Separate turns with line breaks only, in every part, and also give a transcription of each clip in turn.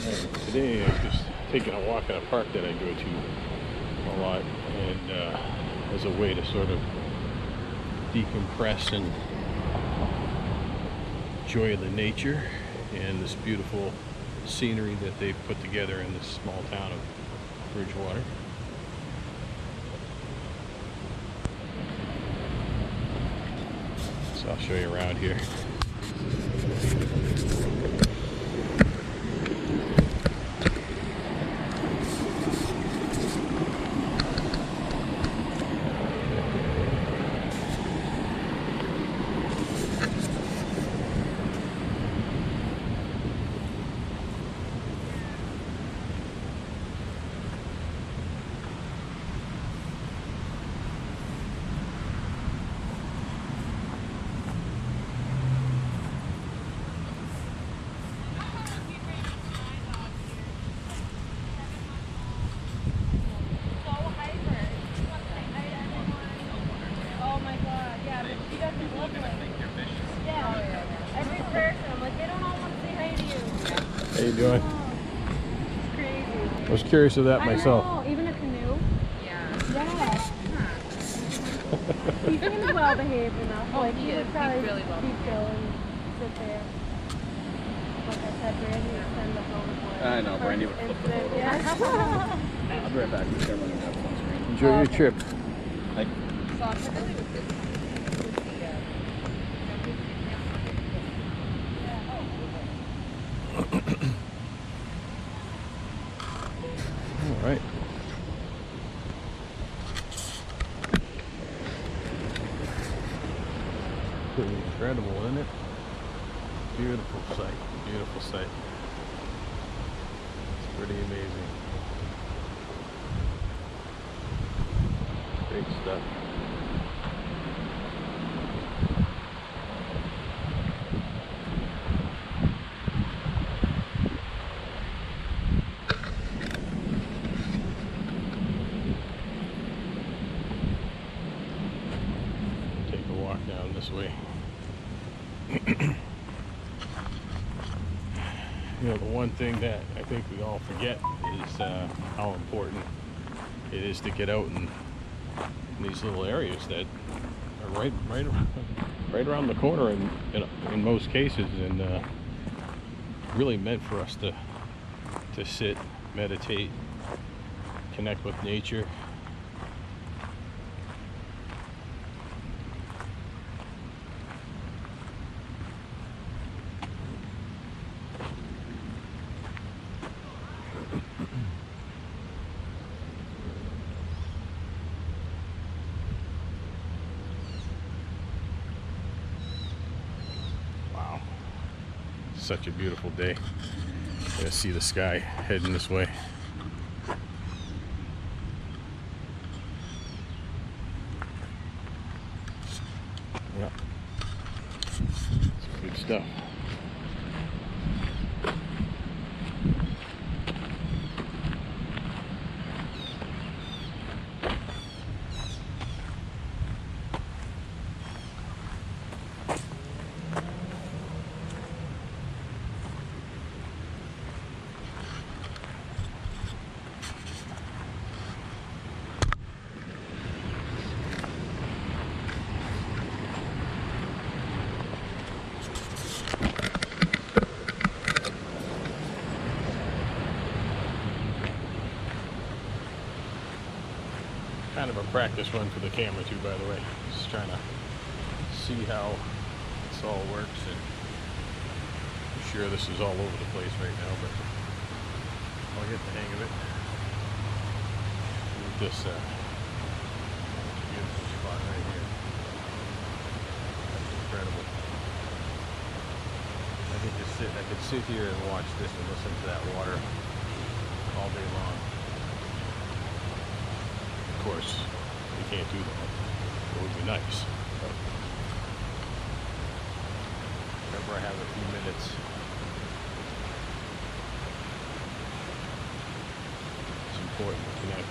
Today I'm just taking a walk in a park that I go to a lot, and as a way to sort of decompress and enjoy the nature and this beautiful scenery that they've put together in this small town of Bridgewater. So I'll show you around here. How you doing?
It's crazy.
I was curious of that myself.
I know. Even a canoe?
Yeah.
Yeah. He seems well behaved enough.
Oh,
like
he
he
is.
would probably
He's really well
be
behaved.
chill and sit there. Like I said, Brandy would send us over.
I know, Brandy would flip the boat.
Yeah.
I'll be right back. The camera will have on screen.
Enjoy your trip.
Like,
So I'm familiar with this.
All right. Pretty incredible, isn't it? Beautiful sight. Beautiful sight. It's pretty amazing. Great stuff. Take a walk down this way. You know, the one thing that I think we all forget is how important it is to get out in these little areas that are right around the corner in most cases, and really meant for us to sit, meditate, connect with nature. Wow, such a beautiful day. I see the sky heading this way. Yeah, it's good stuff. Kind of a practice run for the camera too, by the way. Just trying to see how this all works, and I'm sure this is all over the place right now, but I'll get the hang of it with this beautiful spot right here. That's incredible. I could sit here and watch this and listen to that water all day long. Of course, you can't do that. It would be nice. But whenever I have a few minutes, it's important to connect.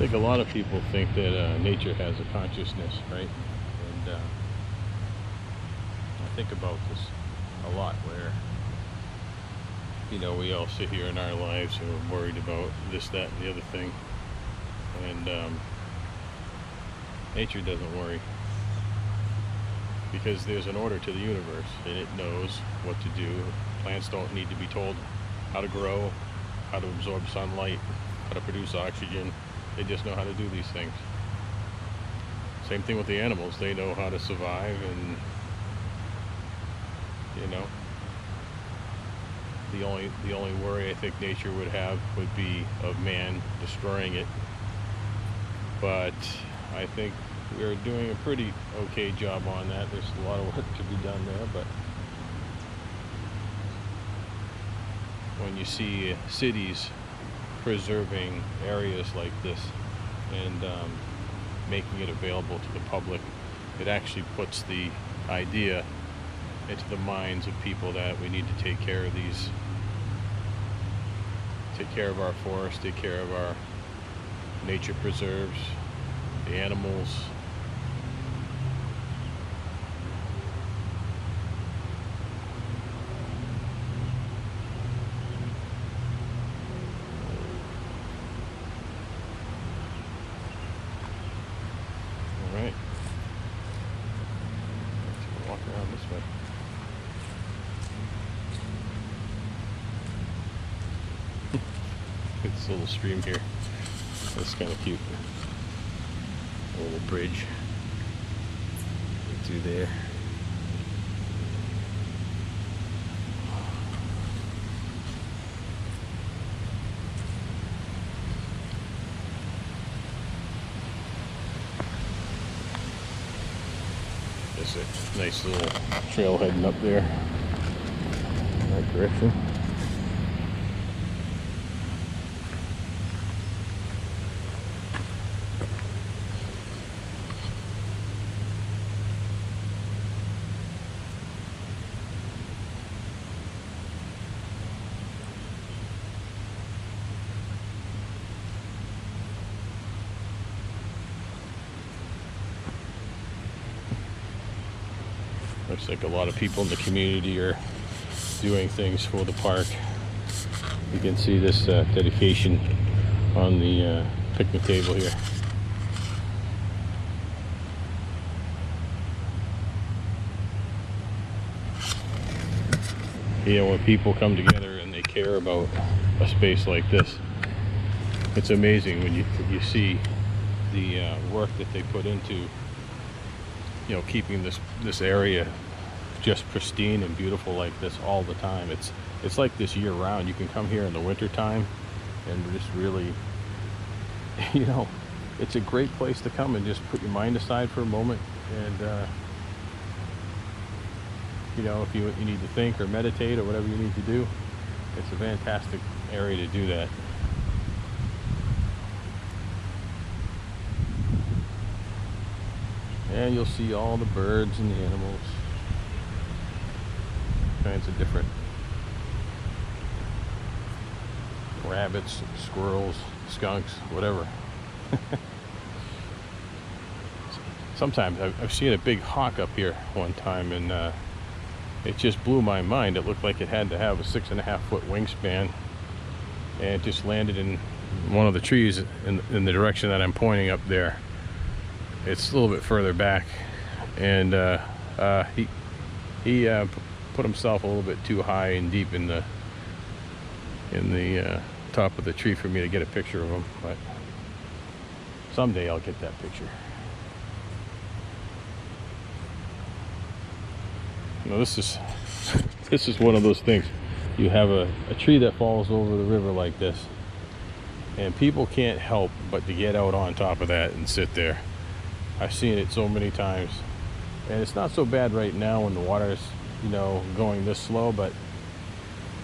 think a lot of people think that nature has a consciousness, right? And I think about this a lot, where we all sit here in our lives and we're worried about this, that, and the other thing, and nature doesn't worry, because there's an order to the universe and it knows what to do. Plants don't need to be told how to grow, how to absorb sunlight, how to produce oxygen. They just know how to do these things. Same thing with the animals. They know how to survive, and the only worry I think nature would have would be of man destroying it. But I think we're doing a pretty okay job on that. There's a lot of work to be done there, but when you see cities preserving areas like this and making it available to the public, it actually puts the idea into the minds of people that we need to take care of these, take care of our forests, take care of our nature preserves, the animals. All right. Let's walk around this way. This little stream here. That's kind of cute. A little bridge through there. There's a nice little trail heading up there in that direction. Looks like a lot of people in the community are doing things for the park. You can see this dedication on the picnic table here. When people come together and they care about a space like this, it's amazing when you see the work that they put into keeping this area just pristine and beautiful like this all the time. It's like this year round. You can come here in the winter time and just really it's a great place to come and just put your mind aside for a moment, and if you need to think or meditate or whatever you need to do, it's a fantastic area to do that. And you'll see all the birds and the animals, kinds of different rabbits, squirrels, skunks, whatever. Sometimes I've seen a big hawk up here one time, and it just blew my mind. It looked like it had to have a 6.5-foot wingspan, and it just landed in one of the trees in the direction that I'm pointing up there. It's a little bit further back, and he put himself a little bit too high and deep in the top of the tree for me to get a picture of him. But someday I'll get that picture. This is one of those things. You have a tree that falls over the river like this, and people can't help but to get out on top of that and sit there. I've seen it so many times, and it's not so bad right now when the water's going this slow, but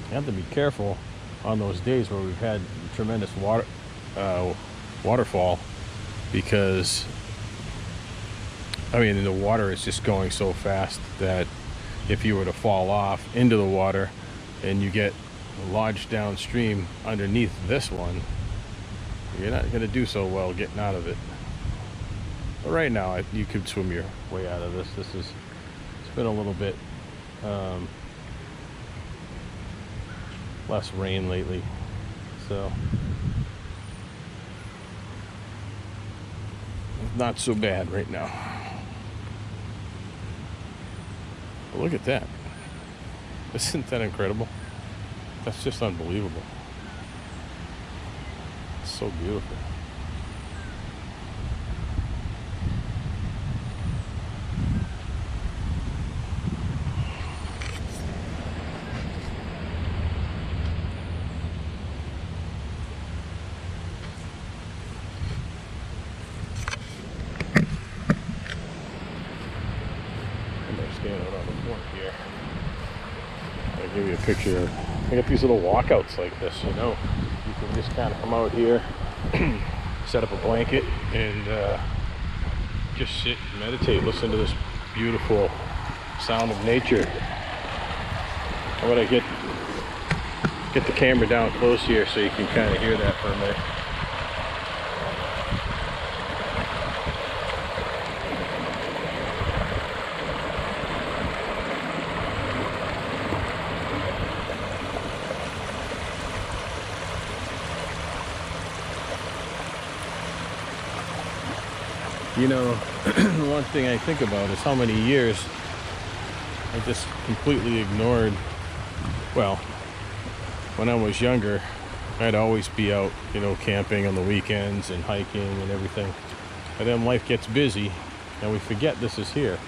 you have to be careful on those days where we've had tremendous waterfall, because the water is just going so fast that if you were to fall off into the water and you get lodged downstream underneath this one, you're not going to do so well getting out of it. But right now, you could swim your way out of this. It's been a little bit less rain lately, so not so bad right now. But look at that. Isn't that incredible? That's just unbelievable. It's so beautiful. Standing around the corner here. I'll give you a picture of, I got these little walkouts like this, you know. You can just kind of come out here, set up a blanket, and just sit and meditate, listen to this beautiful sound of nature. I'm gonna get the camera down close here so you can kind of hear that for a minute. You know, one thing I think about is how many years I just completely ignored. Well, when I was younger, I'd always be out, you know, camping on the weekends and hiking and everything. And then life gets busy and we forget this is here.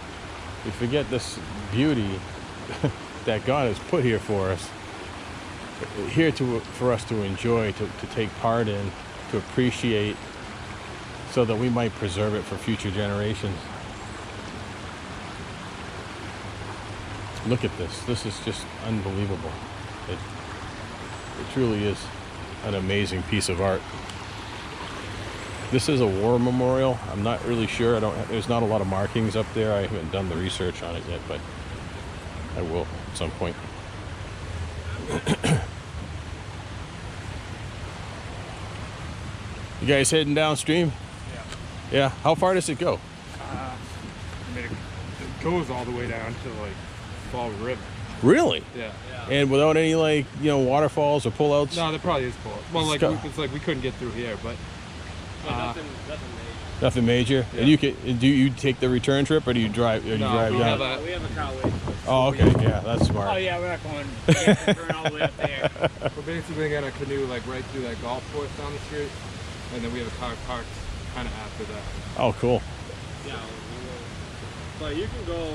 We forget this beauty that God has put here for us. Here for us to enjoy, to take part in, to appreciate, so that we might preserve it for future generations. Look at this. This is just unbelievable. It truly is an amazing piece of art. This is a war memorial. I'm not really sure. There's not a lot of markings up there. I haven't done the research on it yet, but I will at some point. You guys heading downstream? Yeah. How far does it go?
I mean, it goes all the way down to like Fall River.
Really?
Yeah.
And without any, like, you know, waterfalls or pullouts?
No, there probably is pull. Well, like it's like we couldn't get through here, but
Nothing major.
Yeah.
And do you take the return trip, or do you drive? Or do you drive
we
down?
have
We have a car waiting for us.
Oh, okay. Yeah, that's smart.
Oh yeah, we're not going. We have to turn all the way up there.
we're basically gonna canoe like right through that golf course down the street, and then we have a car parked kind of after that.
Oh, cool.
Yeah, but you can go.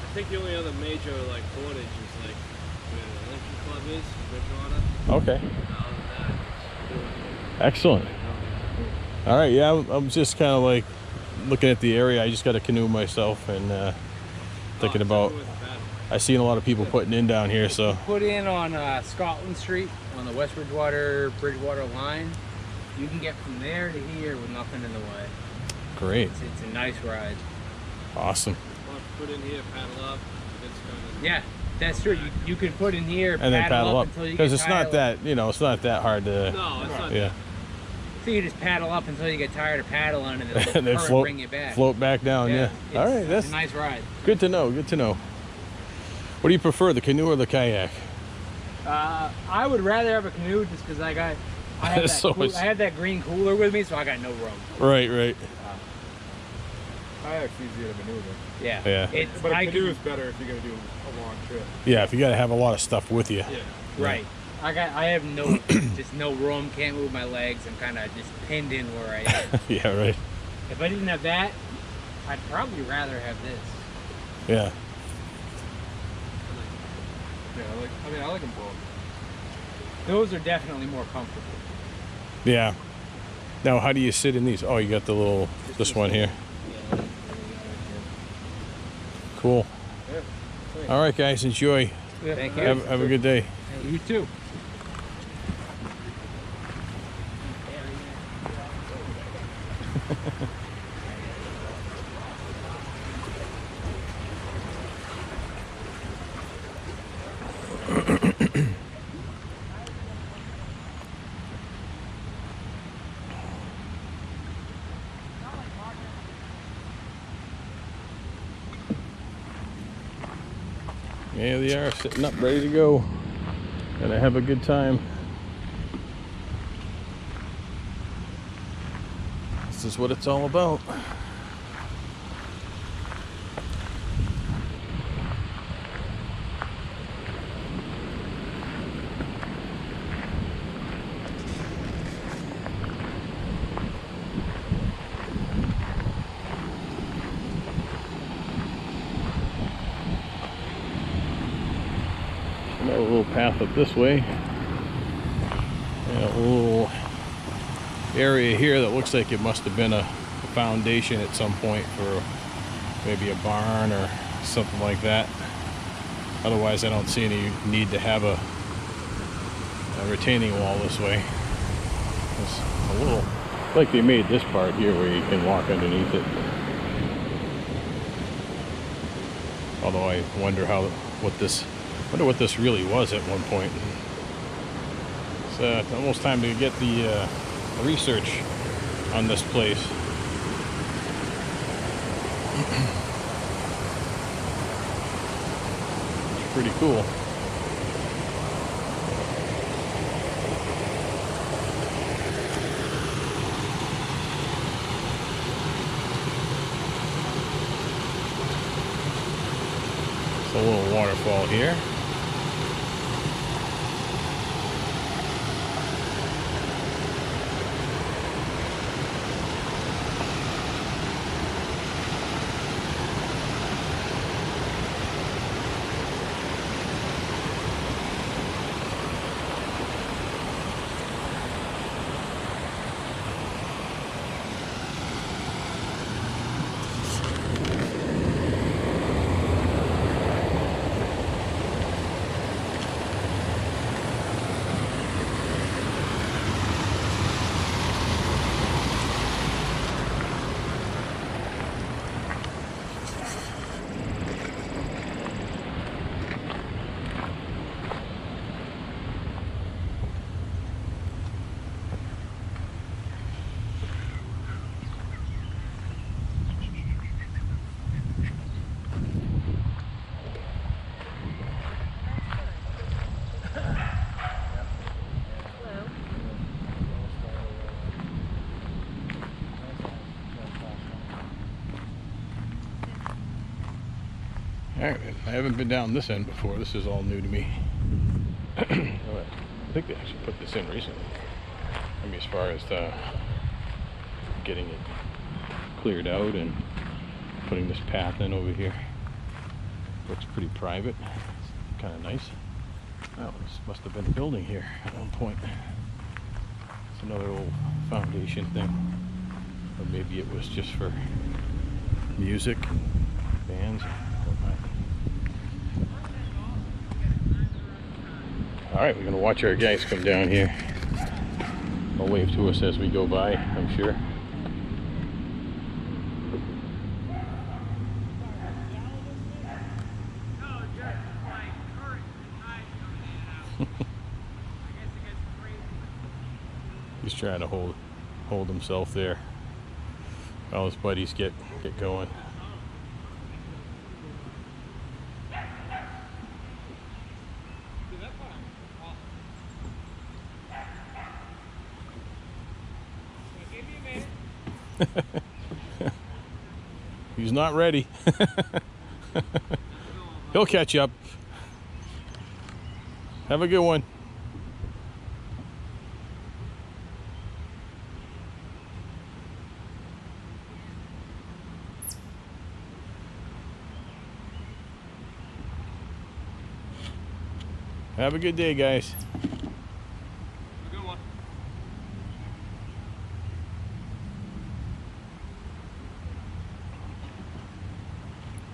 I think the only other major like portage is like where the Lincoln Club is, Bridgewater.
Okay.
Other than that, it's
Excellent. All right. Yeah, I'm just kind of like looking at the area. I just got a canoe myself, and thinking about. I've seen a lot of people putting in down here, so.
Put in on Scotland Street on the West Bridgewater line. You can get from there to here with nothing in the way.
Great.
It's a nice ride.
Awesome.
put in here, paddle up. It's kind of
Yeah, that's true. You can put in here,
And then paddle up.
until you
Because
get
it's not
tired.
that, it's not that hard to.
no, it's not.
Yeah.
So you just paddle up until you get tired of paddling, and it'll
And then
current
float,
bring you back.
float back down. Yeah.
it's-
All right.
it's
That's
a nice ride.
good to know. Good to know. What do you prefer, the canoe or the kayak?
I would rather have a canoe just because I have
So it's-
I have that green cooler with me, so I got no room.
Right. Right.
Kayak's easier to maneuver.
Yeah.
Yeah.
It's
But a
I
canoe
can-
is better if you're going to do a long trip.
Yeah. If you got to have a lot of stuff with you.
Yeah.
Right. I have no just no room. Can't move my legs. I'm kind of just pinned in where I am.
Yeah. Right.
If I didn't have that, I'd probably rather have this.
Yeah.
Yeah, I like them both.
Those are definitely more comfortable.
Yeah. Now, how do you sit in these? Oh, you got the little, this one here. Cool. All right, guys, enjoy.
Thank you.
Have a good day.
You too.
There they are, sitting up, ready to go. Gonna have a good time. This is what it's all about. Another little path up this way. And a little area here that looks like it must have been a foundation at some point for maybe a barn or something like that. Otherwise, I don't see any need to have a retaining wall this way. It's a little like they made this part here where you can walk underneath it. Although I wonder what this really was at one point. It's almost time to get the research on this place. It's pretty cool. It's a little waterfall here. Alright, I haven't been down this end before. This is all new to me. I think they actually put this in recently. I mean, as far as getting it cleared out and putting this path in over here. Looks pretty private. It's kind of nice. Oh, this must have been a building here at one point. It's another old foundation thing. Or maybe it was just for music and bands and whatnot. Alright, we're going to watch our guys come down here. They'll wave to us as we go by, I'm sure. He's trying to hold himself there while his buddies get going. He's not ready. He'll catch up. Have a good one. Have a good day, guys.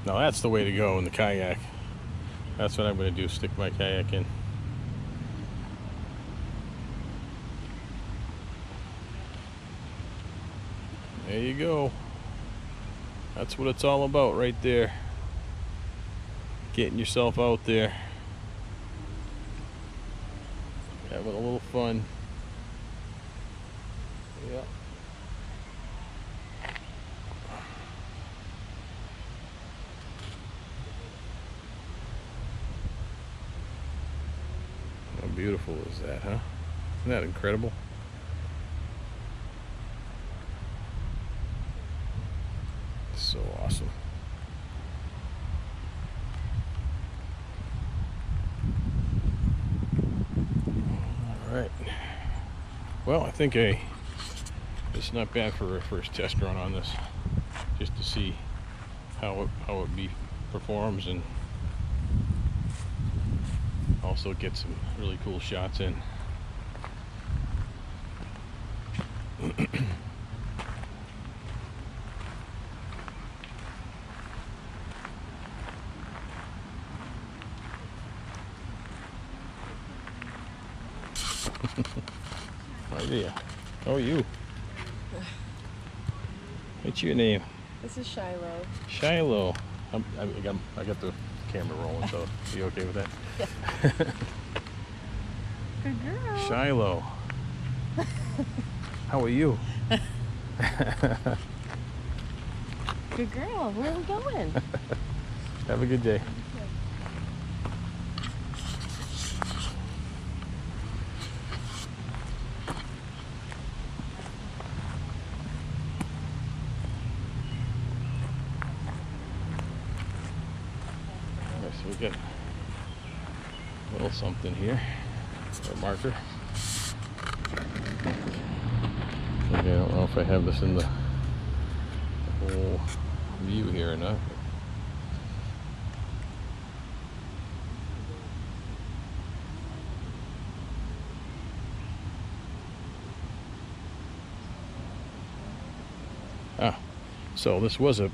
Now that's the way to go in the kayak. That's what I'm going to do, stick my kayak in. There you go. That's what it's all about right there. Getting yourself out there. Having a little fun. Yeah. beautiful is that, huh? Isn't that incredible? So awesome. All right. Well, I think it's not bad for a first test run on this, just to see how it performs, and also get some really cool shots in. Hi there. How are you? What's your name?
This is Shiloh.
Shiloh. I got the camera rolling, so you okay with that?
Good girl.
Shiloh. How are you?
Good girl. Where are we going?
Have a good day. So we got a little something here, a marker. Okay, I don't know if I have this in the whole view here or not. So this was a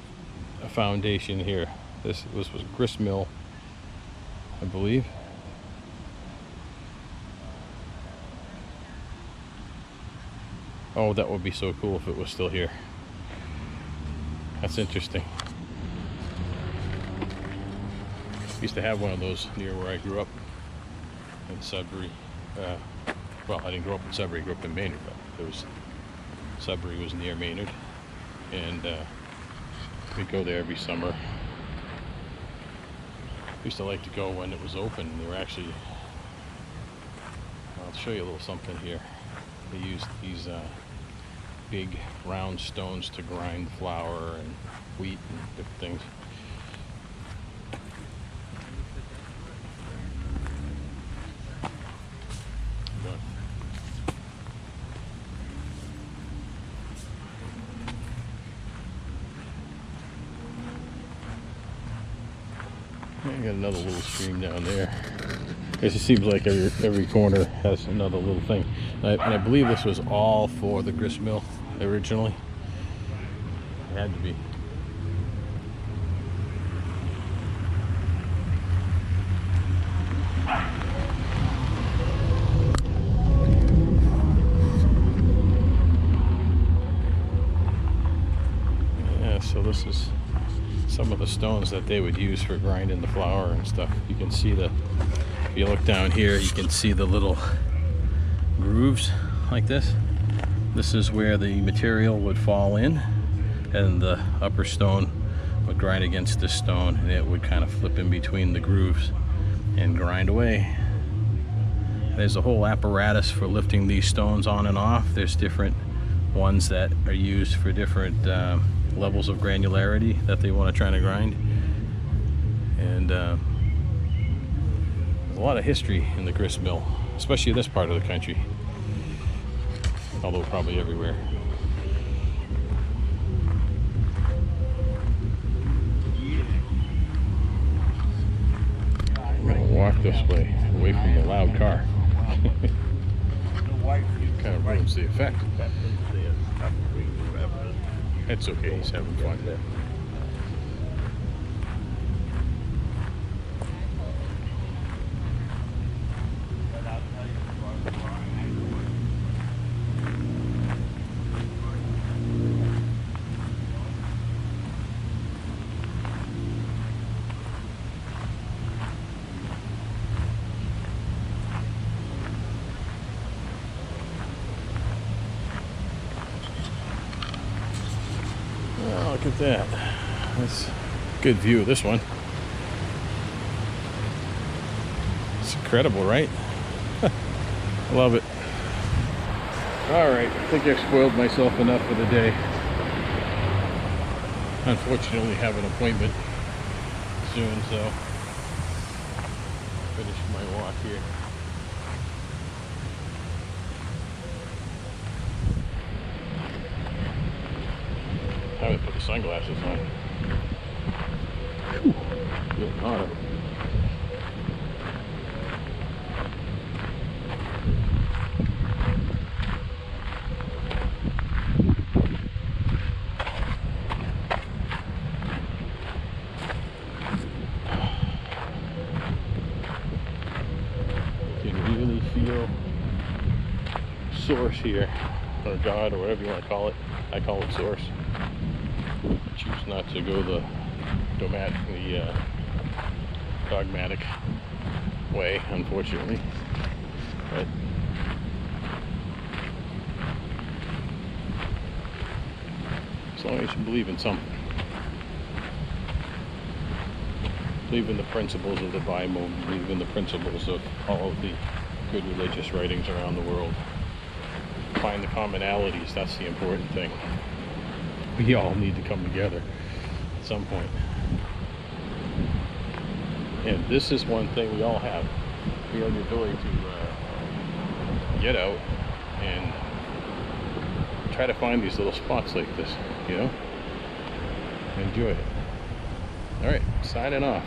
foundation here. This was a grist mill, I believe. Oh, that would be so cool if it was still here. That's interesting. Used to have one of those near where I grew up in Sudbury. Well, I didn't grow up in Sudbury, I grew up in Maynard, but Sudbury was near Maynard, and we'd go there every summer. Used to like to go when it was open. They were actually, I'll show you a little something here. They used these big round stones to grind flour and wheat and different things. I got another little stream down there. It just seems like every corner has another little thing. And I believe this was all for the grist mill originally. It had to be. Yeah, so this is some of the stones that they would use for grinding the flour and stuff. You can see if you look down here, you can see the little grooves like this. This is where the material would fall in, and the upper stone would grind against this stone, and it would kind of flip in between the grooves and grind away. There's a whole apparatus for lifting these stones on and off. There's different ones that are used for different levels of granularity that they want to try to grind. And there's a lot of history in the grist mill, especially this part of the country, although probably everywhere. I'm gonna walk this way, away from the loud car. Kind of ruins the effect. It's okay, he's having fun. Oh, look at that. That's a good view of this one. It's incredible, right? Love it. All right, I think I've spoiled myself enough for the day. Unfortunately, have an appointment soon, so finish my walk here. I haven't put the sunglasses on. Whew, getting hotter. You can really feel source here, or God, or whatever you want to call it. I call it source. Choose not to go the dogmatic way, unfortunately. But as long as you believe in something, believe in the principles of the Bible, believe in the principles of all of the good religious writings around the world, find the commonalities. That's the important thing. We all need to come together at some point. And this is one thing we all have. We have the ability to get out and try to find these little spots like this, you know? Enjoy it. All right, signing off.